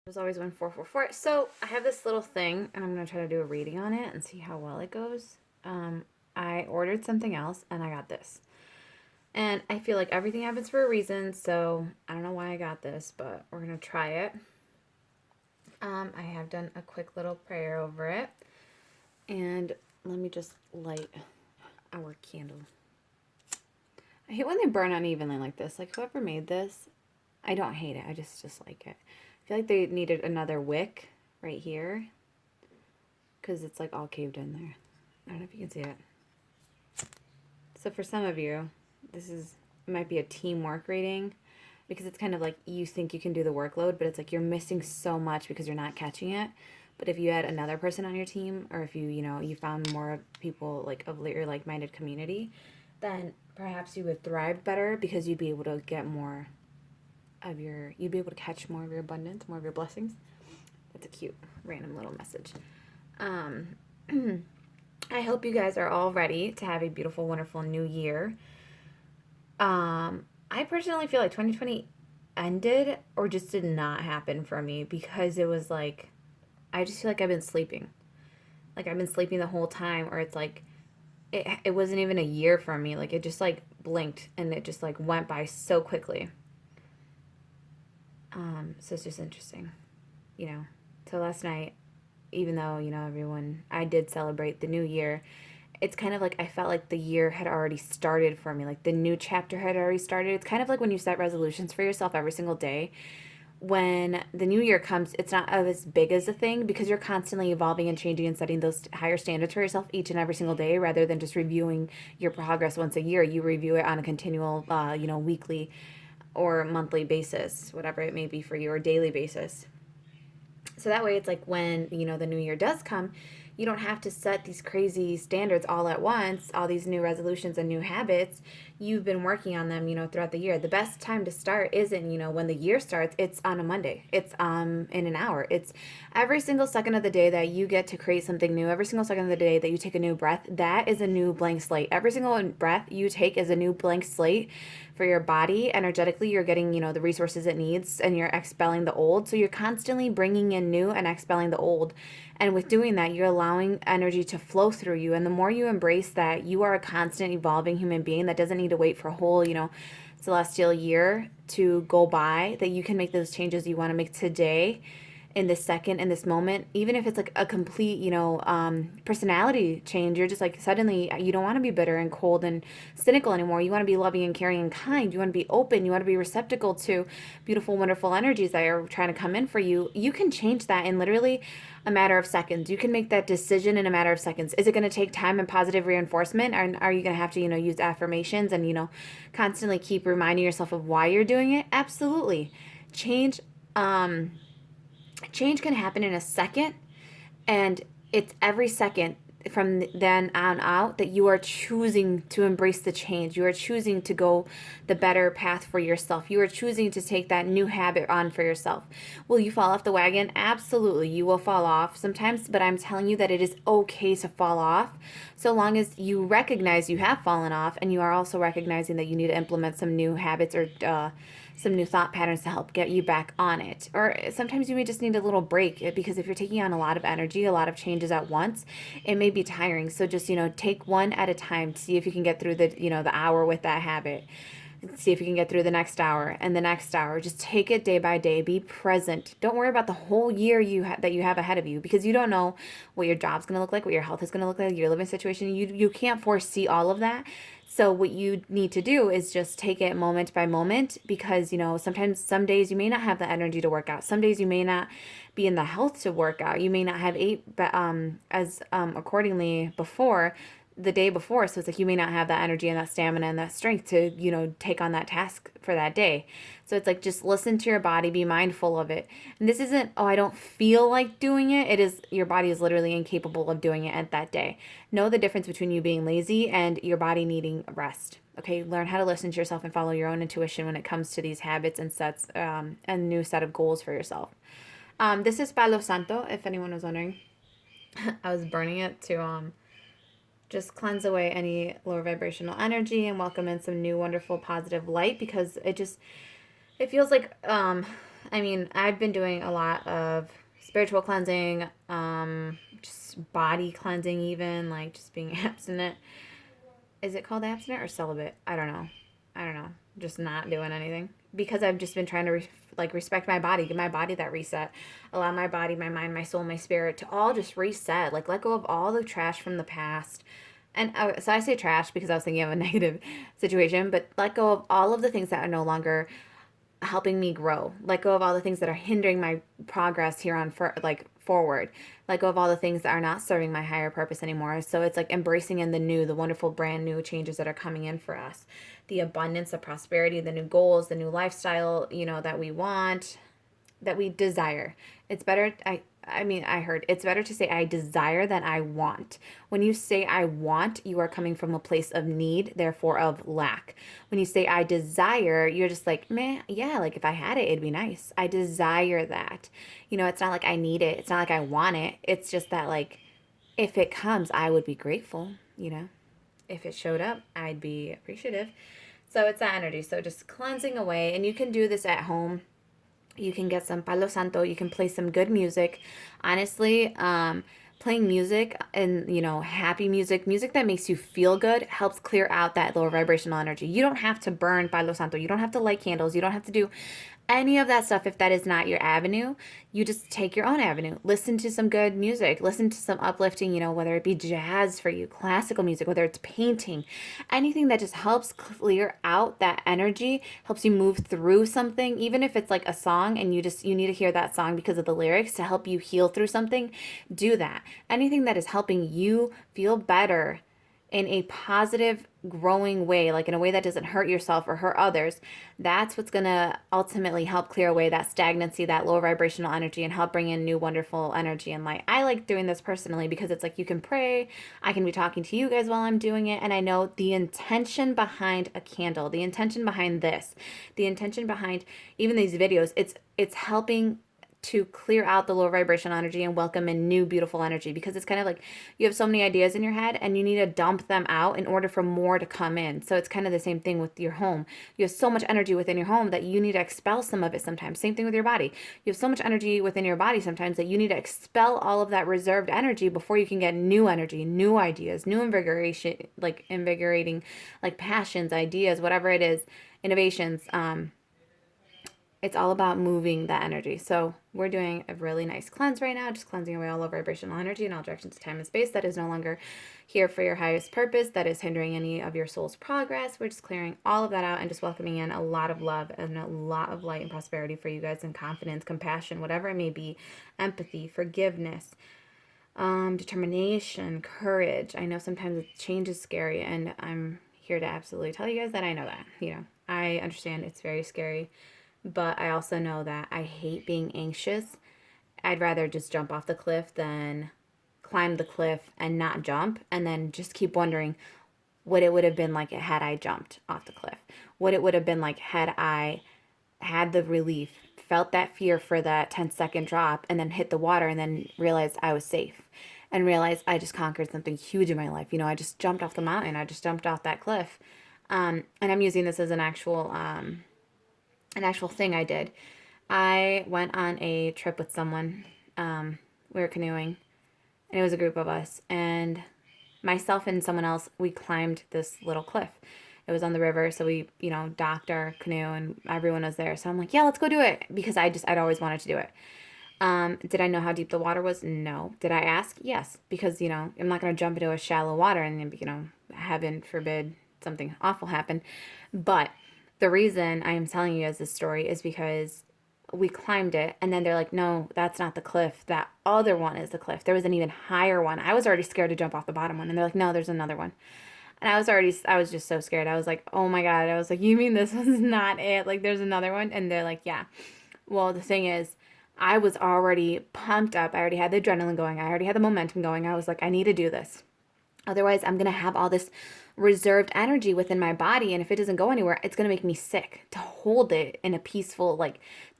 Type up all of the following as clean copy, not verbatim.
There's always 1444. So I have this little thing, and I'm gonna try to do a reading on it and see how well it goes. Um, I ordered something else, and I got this. And I feel like everything happens for a reason, so I don't know why I got this, but we're gonna try it. I have done a quick little prayer over it, and let me just light our candle. I hate when they burn unevenly like this. Like whoever made this, I don't hate it. I just dislike it. I feel like they needed another wick right here because it's like all caved in there. I don't know if you can see it. So for some of you, it might be a teamwork reading because it's kind of like you think you can do the workload, but it's like you're missing so much because you're not catching it. But if you had another person on your team, or if you found more people like of your like-minded community, then perhaps you would thrive better because you'd be able to get more you'd be able to catch more of your abundance, more of your blessings. That's a cute random little message. Um, I hope you guys are all ready to have a beautiful, wonderful new year. I personally feel like 2020 ended or just did not happen for me because it was like, I just feel like I've been sleeping. Like I've been sleeping the whole time, or it's like, it wasn't even a year for me. Like it just like blinked and it just like went by so quickly. So it's just interesting, you know. So last night, even though, I did celebrate the new year, it's kind of like I felt like the year had already started for me. Like the new chapter had already started. It's kind of like when you set resolutions for yourself every single day. When the new year comes, it's not as big as a thing because you're constantly evolving and changing and setting those higher standards for yourself each and every single day rather than just reviewing your progress once a year. You review it on a continual, weekly or monthly basis, whatever it may be for you, or daily basis. So that way it's like when, the new year does come, you don't have to set these crazy standards all at once, all these new resolutions and new habits. You've been working on them, throughout the year. The best time to start isn't, when the year starts, it's on a Monday. It's in an hour. It's every single second of the day that you get to create something new, every single second of the day that you take a new breath, that is a new blank slate. Every single breath you take is a new blank slate for your body. Energetically, you're getting, the resources it needs and you're expelling the old. So you're constantly bringing in new and expelling the old. And with doing that, you're allowing energy to flow through you. And the more you embrace that, you are a constant evolving human being that doesn't need to wait for a whole, celestial year to go by, that you can make those changes you want to make today in this second, in this moment, even if it's like a complete, personality change. You're just like suddenly you don't want to be bitter and cold and cynical anymore. You want to be loving and caring and kind. You want to be open. You want to be receptacle to beautiful, wonderful energies that are trying to come in for you. You can change that in literally a matter of seconds. You can make that decision in a matter of seconds. Is it going to take time and positive reinforcement? Or are you going to have to, use affirmations and, constantly keep reminding yourself of why you're doing it? Absolutely. Change, um, change can happen in a second, and it's every second from then on out that you are choosing to embrace the change. You are choosing to go the better path for yourself. You are choosing to take that new habit on for yourself. Will you fall off the wagon? Absolutely, you will fall off sometimes, but I'm telling you that it is okay to fall off so long as you recognize you have fallen off, and you are also recognizing that you need to implement some new habits or some new thought patterns to help get you back on it. Or sometimes you may just need a little break because if you're taking on a lot of energy, a lot of changes at once, it may be tiring. So just, take one at a time to see if you can get through the hour with that habit. See if you can get through the next hour and the next hour. Just take it day by day. Be present. Don't worry about the whole year that you have ahead of you because you don't know what your job's going to look like, what your health is going to look like, your living situation. You can't foresee all of that. So what you need to do is just take it moment by moment because, sometimes some days you may not have the energy to work out. Some days you may not be in the health to work out. You may not have ate as accordingly before the day before. So it's like you may not have that energy and that stamina and that strength to, take on that task for that day. So it's like just listen to your body, be mindful of it. And this isn't, oh, I don't feel like doing it. It is your body is literally incapable of doing it at that day. Know the difference between you being lazy and your body needing rest. Okay, learn how to listen to yourself and follow your own intuition when it comes to these habits and sets and new set of goals for yourself. This is Palo Santo, if anyone was wondering. I was burning it to just cleanse away any lower vibrational energy and welcome in some new wonderful positive light because it feels like I mean, I've been doing a lot of spiritual cleansing, just body cleansing, even like just being abstinent. Is it called abstinent or celibate? I don't know. I don't know. Just not doing anything because I've just been trying to respect my body, give my body that reset, allow my body, my mind, my soul, my spirit to all just reset. Like let go of all the trash from the past. And so I say trash because I was thinking of a negative situation, but let go of all of the things that are no longer helping me grow. Let go of all the things that are hindering my progress here on forward. Let go of all the things that are not serving my higher purpose anymore. So it's like embracing in the new, the wonderful brand new changes that are coming in for us. The abundance, the prosperity, the new goals, the new lifestyle, that we want, that we desire. It's better I mean, I heard it's better to say I desire than I want. When you say I want, you are coming from a place of need, therefore of lack. When you say I desire, you're just like, man, yeah, like if I had it, it'd be nice. I desire that. It's not like I need it. It's not like I want it. It's just that like if it comes, I would be grateful. If it showed up, I'd be appreciative. So it's that energy. So just cleansing away, and you can do this at home. You can get some Palo Santo. You can play some good music. Honestly, playing music and, happy music that makes you feel good helps clear out that lower vibrational energy. You don't have to burn Palo Santo. You don't have to light candles. You don't have to do any of that stuff if that is not your avenue. You just take your own avenue. Listen to some good music. Listen to some uplifting, whether it be jazz for you, classical music, whether it's painting, anything that just helps clear out that energy, helps you move through something, even if it's like a song and you need to hear that song because of the lyrics to help you heal through something, do that. Anything that is helping you feel better in a positive, growing way, like in a way that doesn't hurt yourself or hurt others, that's what's going to ultimately help clear away that stagnancy, that lower vibrational energy, and help bring in new, wonderful energy and light. I like doing this personally because it's like you can pray, I can be talking to you guys while I'm doing it, and I know the intention behind a candle, the intention behind this, the intention behind even these videos, it's helping to clear out the lower vibrational energy and welcome in new beautiful energy, because it's kind of like you have so many ideas in your head and you need to dump them out in order for more to come in. So it's kind of the same thing with your home. You have so much energy within your home that you need to expel some of it sometimes. Same thing with your body. You have so much energy within your body sometimes that you need to expel all of that reserved energy before you can get new energy, new ideas, new invigoration, like invigorating, like passions, ideas, whatever it is, innovations. It's all about moving that energy. So we're doing a really nice cleanse right now, just cleansing away all of vibrational energy in all directions of time and space that is no longer here for your highest purpose, that is hindering any of your soul's progress. We're just clearing all of that out and just welcoming in a lot of love and a lot of light and prosperity for you guys, and confidence, compassion, whatever it may be, empathy, forgiveness, determination, courage. I know sometimes change is scary, and I'm here to absolutely tell you guys that I know that. I understand it's very scary. But I also know that I hate being anxious. I'd rather just jump off the cliff than climb the cliff and not jump, and then just keep wondering what it would have been like had I jumped off the cliff. What it would have been like had I had the relief, felt that fear for that 10-second drop, and then hit the water and then realized I was safe and realized I just conquered something huge in my life. I just jumped off the mountain. I just jumped off that cliff. And I'm using this as an actual thing I did. I went on a trip with someone. We were canoeing, and it was a group of us, and myself and someone else, we climbed this little cliff. It was on the river, so we, docked our canoe, and everyone was there. So I'm like, yeah, let's go do it, because I'd always wanted to do it. Did I know how deep the water was? No. Did I ask? Yes, because, I'm not going to jump into a shallow water and, heaven forbid something awful happen. But the reason I am telling you guys this story is because we climbed it, and then they're like, no, that's not the cliff. That other one is the cliff. There was an even higher one. I was already scared to jump off the bottom one, and they're like, no, there's another one. And I was just so scared. I was like, oh my God. I was like, you mean this one's not it? Like, there's another one? And they're like, yeah. Well, the thing is, I was already pumped up. I already had the adrenaline going. I already had the momentum going. I was like, I need to do this. Otherwise, I'm going to have all this reserved energy within my body, and if it doesn't go anywhere, it's going to make me sick. To hold it in a peaceful,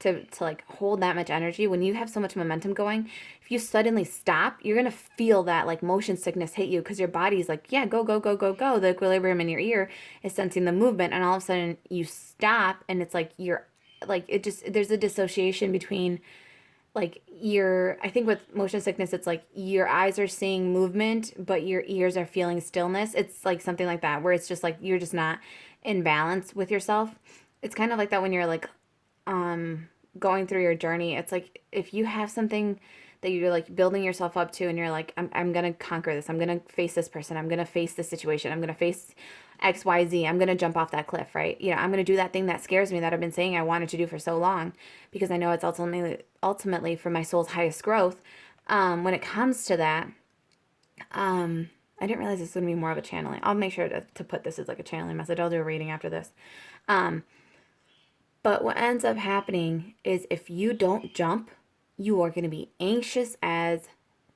to hold that much energy, when you have so much momentum going, if you suddenly stop, you're going to feel that motion sickness hit you, because your body's like, yeah, go, go, go, go, go. The equilibrium in your ear is sensing the movement, and all of a sudden you stop, and it's like you're like it just there's a dissociation between like your I think with motion sickness it's like your eyes are seeing movement but your ears are feeling stillness. It's like something like that where it's just like you're just not in balance with yourself. It's kind of like that when you're like um going through your journey. It's like if you have something that you're like building yourself up to and you're like I'm gonna conquer this, I'm gonna face this person, I'm gonna face this situation, I'm gonna face XYZ, I'm gonna jump off that cliff, right? You know, I'm gonna do that thing that scares me that I've been saying I wanted to do for so long because I know it's ultimately for my soul's highest growth. When it comes to that, I didn't realize this was gonna be more of a channeling. I'll make sure to put this as like a channeling message. I'll do a reading after this. Um, but what ends up happening is if you don't jump, you are going to be anxious as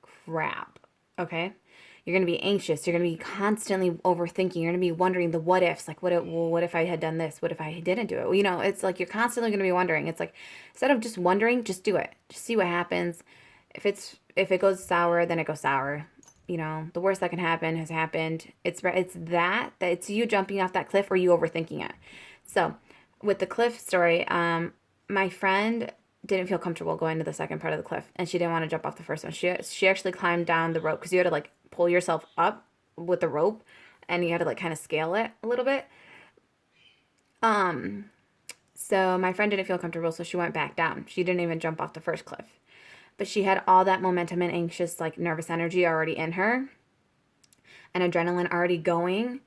crap. Okay? You're going to be anxious. You're going to be constantly overthinking. You're going to be wondering the what ifs. Like, what if I had done this? What if I didn't do it? Well, you know, it's like you're constantly going to be wondering. It's like instead of just wondering, just do it. Just see what happens. If it goes sour, then it goes sour. You know, the worst that can happen has happened. That it's you jumping off that cliff or you overthinking it. So with the cliff story, my friend didn't feel comfortable going to the second part of the cliff, and she didn't want to jump off the first one. She actually climbed down the rope because you had to like pull yourself up with the rope, and you had to like kind of scale it a little bit. Um, so my friend didn't feel comfortable, so she went back down. She didn't even jump off the first cliff, but she had all that momentum and anxious, like nervous energy already in her, and adrenaline already going.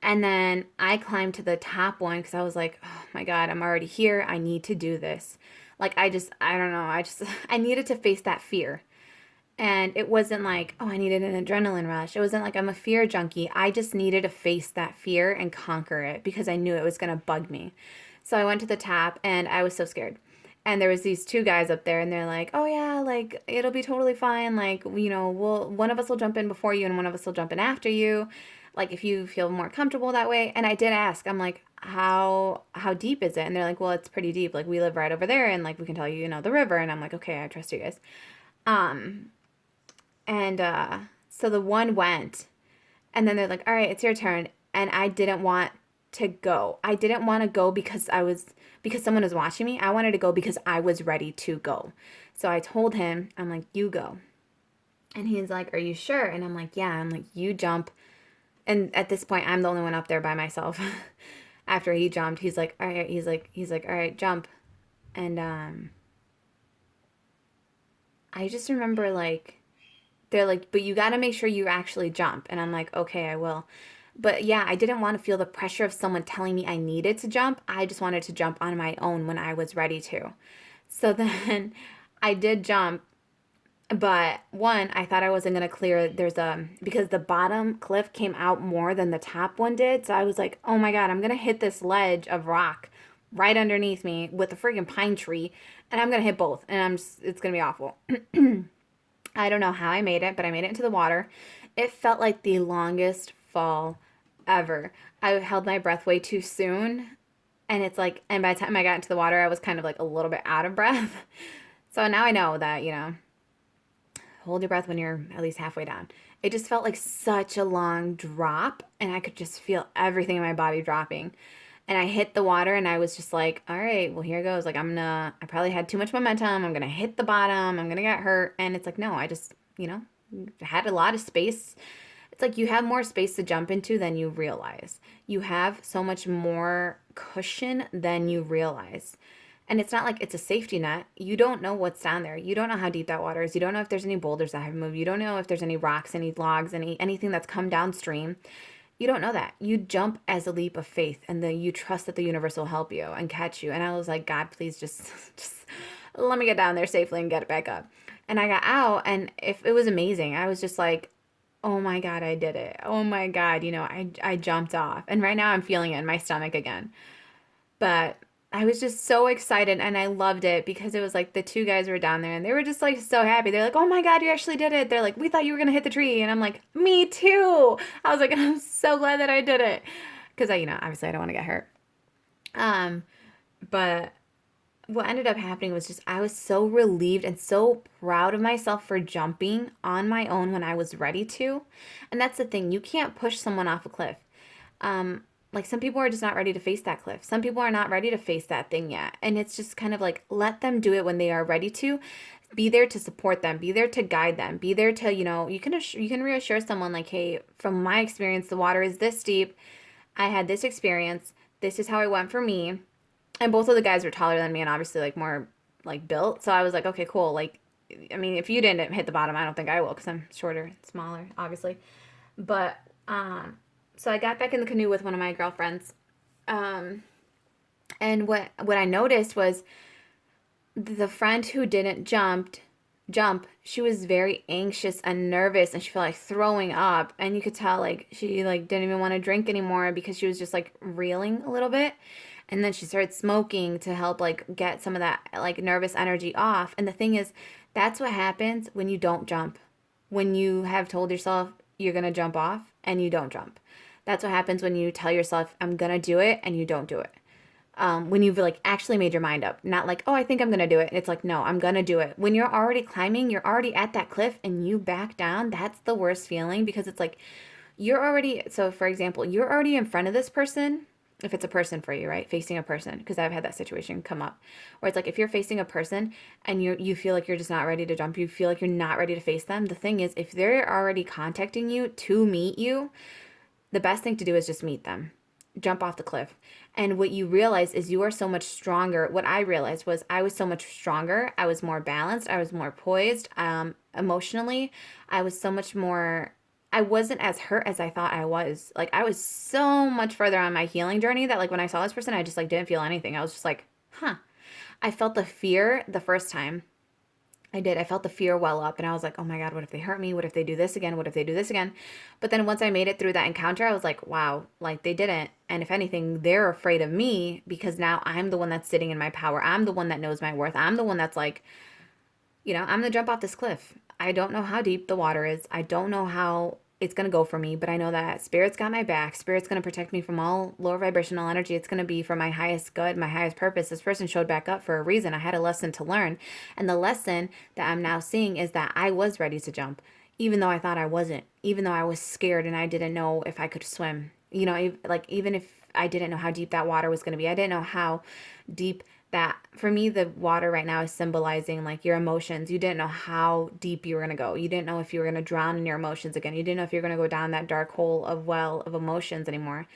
And then I climbed to the top one because I was like, oh my God, I'm already here. I need to do this. Like, I don't know. I needed to face that fear. And it wasn't like, oh, I needed an adrenaline rush. It wasn't like I'm a fear junkie. I just needed to face that fear and conquer it because I knew it was going to bug me. So I went to the top and I was so scared. And there was these two guys up there and they're like, "Oh yeah, like it'll be totally fine. Like, you know, one of us will jump in before you and one of us will jump in after you. Like if you feel more comfortable that way." And I did ask. I'm like, "How deep is it?" And they're like, "Well, it's pretty deep. Like we live right over there and like we can tell you, you know, the river." And I'm like, "Okay, I trust you guys." Um and so the one went and then they're like, "All right, it's your turn." And I didn't want to go. I didn't want to go because someone was watching me. I wanted to go because I was ready to go. So I told him, I'm like, "You go." And he's like, "Are you sure?" And I'm like, "Yeah." I'm like, "You jump." And at this point, I'm the only one up there by myself. After he jumped, he's like, "All right." He's like, "All right, jump." And I just remember like they're like, "But you got to make sure you actually jump." And I'm like, "Okay, I will." But yeah, I didn't want to feel the pressure of someone telling me I needed to jump. I just wanted to jump on my own when I was ready to. So then I did jump, but one, I thought I wasn't going to clear. Because the bottom cliff came out more than the top one did. So I was like, oh my God, I'm going to hit this ledge of rock right underneath me with a freaking pine tree. And I'm going to hit both. And it's going to be awful. I don't know how I made it, but I made it into the water. It felt like the longest fall ever. I held my breath way too soon. And it's like, and by the time I got into the water, I was kind of like a little bit out of breath. So now I know that, you know, hold your breath when you're at least halfway down. It just felt like such a long drop, and I could just feel everything in my body dropping. And I hit the water, and I was just like, all right, well, here goes. Like, I probably had too much momentum. I'm gonna hit the bottom. I'm gonna get hurt. And it's like, no, I just, you know, had a lot of space. It's like you have more space to jump into than you realize. You have so much more cushion than you realize. And it's not like it's a safety net. You don't know what's down there. You don't know how deep that water is. You don't know if there's any boulders that have moved. You don't know if there's any rocks, any logs, anything that's come downstream. You don't know that. You jump as a leap of faith and then you trust that the universe will help you and catch you. And I was like, God, please just just let me get down there safely and get it back up. And I got out and if it was amazing. I was just like, oh my God, I did it. Oh my God, you know, I jumped off. And right now I'm feeling it in my stomach again. But I was just so excited and I loved it because it was like the two guys were down there and they were just like so happy. They're like, "Oh my God, you actually did it." They're like, "We thought you were going to hit the tree." And I'm like, "Me too." I was like, "I'm so glad that I did it." Because I, you know, obviously I don't want to get hurt. Um, but what ended up happening was just I was so relieved and so proud of myself for jumping on my own when I was ready to. And that's the thing, you can't push someone off a cliff. Um, like some people are just not ready to face that cliff. Some people are not ready to face that thing yet. And it's just kind of like, let them do it when they are ready to. Be there to support them, be there to guide them, be there to, you can reassure someone like, hey, from my experience, the water is this deep. I had this experience. This is how it went for me. And both of the guys were taller than me and obviously like more like built. So I was like, okay, cool. Like, I mean, if you didn't hit the bottom, I don't think I will because I'm shorter, smaller, obviously. But so I got back in the canoe with one of my girlfriends. Um, and what I noticed was the friend who didn't jump, she was very anxious and nervous and she felt like throwing up, and you could tell like she like didn't even want to drink anymore because she was just like reeling a little bit. And then she started smoking to help like get some of that like nervous energy off. And the thing is, that's what happens when you don't jump. When you have told yourself you're going to jump off and you don't jump. That's what happens when you tell yourself I'm going to do it and you don't do it. When you've like actually made your mind up, not like, oh, I think I'm gonna do it. It's like, no, I'm gonna do it. When you're already climbing, you're already at that cliff and you back down, that's the worst feeling because it's like you're already, so for example, you're already in front of this person. If it's a person for you, right? Facing a person, because I've had that situation come up where it's like if you're facing a person and you feel like you're just not ready to jump, you feel like you're not ready to face them. The thing is, if they're already contacting you to meet you, the best thing to do is just meet them. Jump off the cliff. And what you realize is you are so much stronger. What I realized was I was so much stronger. I was more balanced. I was more poised. Emotionally, I was so much more. I wasn't as hurt as I thought I was. Like I was so much further on my healing journey that like when I saw this person, I just like didn't feel anything. I was just like, huh. I felt the fear the first time. I did. I felt the fear well up and I was like, oh my God, what if they hurt me? What if they do this again? What if they do this again? But then once I made it through that encounter, I was like, wow, like they didn't. And if anything, they're afraid of me because now I'm the one that's sitting in my power. I'm the one that knows my worth. I'm the one that's like, I'm going to jump off this cliff. I don't know how deep the water is. I don't know how it's going to go for me, but I know that Spirit's got my back. Spirit's going to protect me from all lower vibrational energy. It's going to be for my highest good, my highest purpose. This person showed back up for a reason. I had a lesson to learn. And the lesson that I'm now seeing is that I was ready to jump, even though I thought I wasn't, even though I was scared and I didn't know if I could swim. Like even if I didn't know how deep that water was going to be, I didn't know how deep that for me the water right now is symbolizing like your emotions. You didn't know how deep you were going to go. You didn't know if you were going to drown in your emotions again. You didn't know if you're going to go down that dark hole of well of emotions anymore.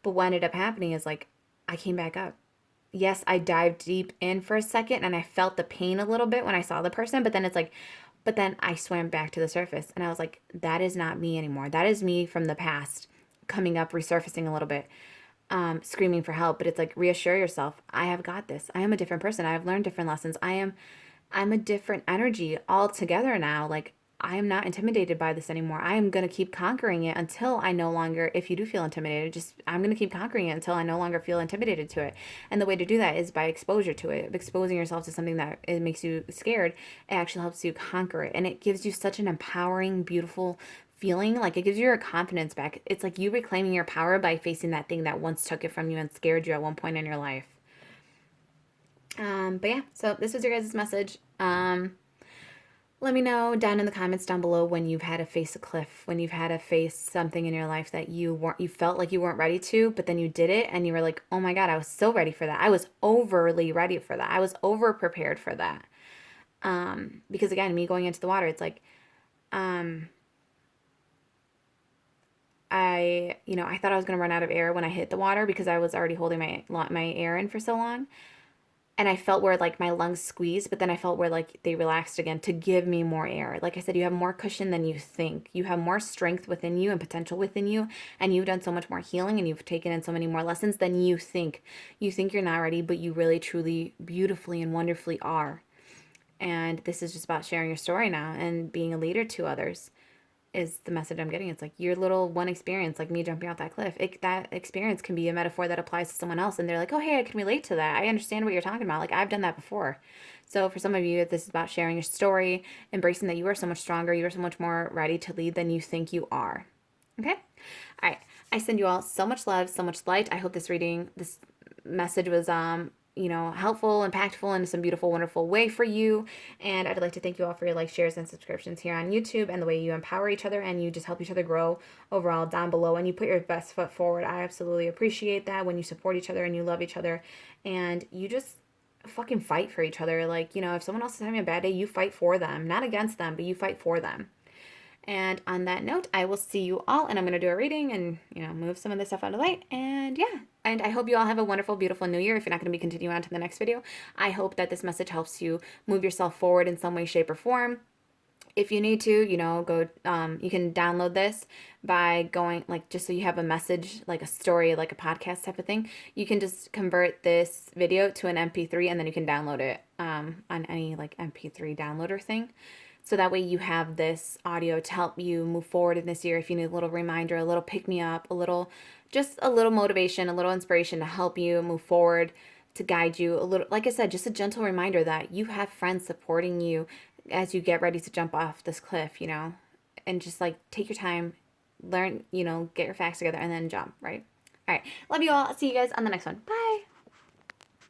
But what ended up happening is like I came back up. Yes, I dived deep in for a second and I felt the pain a little bit when I saw the person, but then it's like but then I swam back to the surface and I was like, that is not me anymore. That is me from the past coming up, resurfacing a little bit, screaming for help. But it's like, reassure yourself, I have got this. I am a different person. I have learned different lessons. I'm a different energy altogether now. Like, I am not intimidated by this anymore. I am going to keep conquering it until I no longer, if you do feel intimidated, I'm going to keep conquering it until I no longer feel intimidated to it. And the way to do that is by exposure to it. Exposing yourself to something that it makes you scared, it actually helps you conquer it. And it gives you such an empowering, beautiful feeling. Like it gives you your confidence back. It's like you reclaiming your power by facing that thing that once took it from you and scared you at one point in your life. But yeah, so this was your guys' message. Let me know down in the comments down below when you've had to face a cliff, when you've had to face something in your life that you felt like you weren't ready to, but then you did it and you were like, oh my God, I was so ready for that. I was overly ready for that. I was over prepared for that. Because again, me going into the water, it's like, I thought I was going to run out of air when I hit the water because I was already holding my air in for so long. And I felt where like my lungs squeezed, but then I felt where like they relaxed again to give me more air. Like I said, you have more cushion than you think. You have more strength within you and potential within you. And you've done so much more healing and you've taken in so many more lessons than you think. You think you're not ready, but you really, truly, beautifully and wonderfully are. And this is just about sharing your story now and being a leader to others is the message I'm getting. It's like your little one experience, like me jumping off that cliff. That experience can be a metaphor that applies to someone else. And they're like, oh, hey, I can relate to that. I understand what you're talking about. Like, I've done that before. So for some of you, this is about sharing your story, embracing that you are so much stronger. You are so much more ready to lead than you think you are. Okay? All right. I send you all so much love, so much light. I hope this message was helpful, impactful in some beautiful, wonderful way for you. And I'd like to thank you all for your likes, shares, and subscriptions here on YouTube, and the way you empower each other and you just help each other grow overall down below, and you put your best foot forward. I absolutely appreciate that when you support each other and you love each other and you just fucking fight for each other. Like, if someone else is having a bad day, you fight for them, not against them, but you fight for them. And on that note, I will see you all, and I'm going to do a reading and, move some of this stuff out of the light. And yeah, and I hope you all have a wonderful, beautiful new year. If you're not going to be continuing on to the next video, I hope that this message helps you move yourself forward in some way, shape, or form. If you need to, go, you can download this by going, like, just so you have a message, like a story, like a podcast type of thing. You can just convert this video to an MP3, and then you can download it on any, like, MP3 downloader thing. So that way you have this audio to help you move forward in this year. If you need a little reminder, a little pick me up, just a little motivation, a little inspiration to help you move forward, to guide you a little, like I said, just a gentle reminder that you have friends supporting you as you get ready to jump off this cliff, and just like take your time, learn, get your facts together and then jump, right? All right. Love you all. I'll see you guys on the next one. Bye.